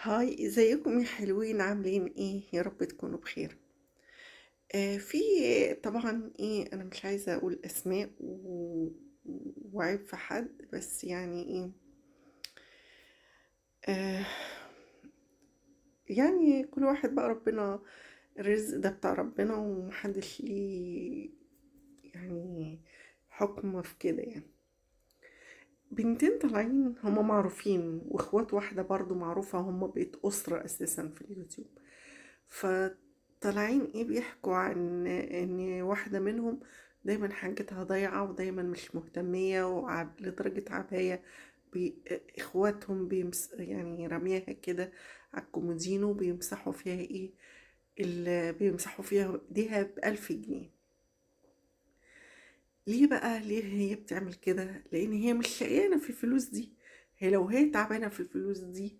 هاي، ازيكم يا حلوين؟ عاملين ايه؟ يا رب تكونوا بخير. في طبعا ايه، انا مش عايزه اقول اسماء وعيب في حد، بس يعني ايه، آه يعني كل واحد بقى ربنا، الرزق ده بتاع ربنا ومحدش ليه يعني حكم في كده يعني. بنتين طالعين هما معروفين، واخوات واحدة برضو معروفة، هما بقت أسرة أساسا في اليوتيوب. فطالعين ايه، بيحكوا عن ان واحدة منهم دايما حاجتها ضايعة ودايما مش مهتمية، لدرجة عباية اخواتهم يعني رميها كده على الكومودينو، بيمسحوا فيها ايه، بيمسحوا فيها ايديها ب1000 جنيه. ليه بقى؟ ليه هي بتعمل كده؟ لان هي مش شقيانة في الفلوس دي. هي لو هي تعبانة في الفلوس دي،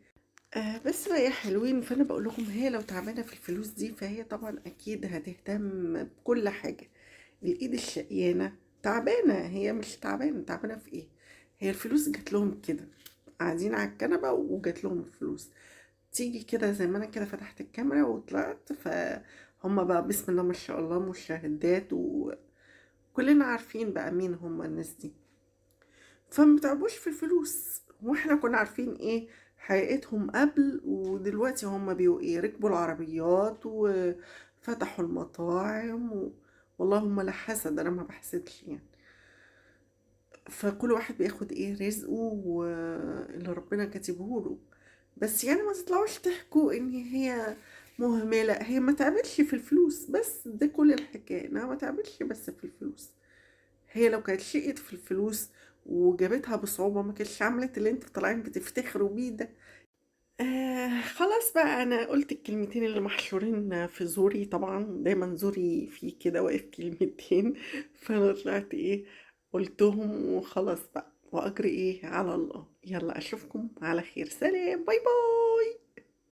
بس بقى يا حلوين، فانا بقول لكم هي لو تعبانه في الفلوس دي، فهي طبعا اكيد هتهتم بكل حاجه. الايد الشقيانه تعبانه، هي مش تعبانه في ايه؟ هي الفلوس جات لهم كده، قاعدين على الكنبه وجات لهم الفلوس. تيجي كده زي ما انا كده فتحت الكاميرا وطلعت، فهم بقى بسم الله ما شاء الله مشاهدات، وكلنا عارفين بقى مين هم الناس دي. فما تعبوش في الفلوس، واحنا كنا عارفين ايه حقيقتهم قبل، ودلوقتي هم بيقوا ايه، ركبوا العربيات وفتحوا المطاعم والله هم لا حسد، انا ما بحسدش يعني. فكل واحد بياخد ايه رزقه واللي ربنا كاتبه له. بس يعني ما تطلعوش تحكوا ان هي مهملة، هي ما تعبتش في الفلوس بس، ده كل الحكاية، انها ما تعبتش بس في الفلوس. هي لو كانت شقت في الفلوس وجابتها بصعوبة، ما كانتش عملت اللي انتوا طالعين بتفتخروا بيه ده. خلاص بقى، انا قلت الكلمتين اللي محشورين في زوري، طبعا دايما زوري فيه كده واقف كلمتين. فانا طلعت ايه، قلتهم وخلاص بقى، واجري ايه على الله. يلا اشوفكم على خير، سلام، باي باي.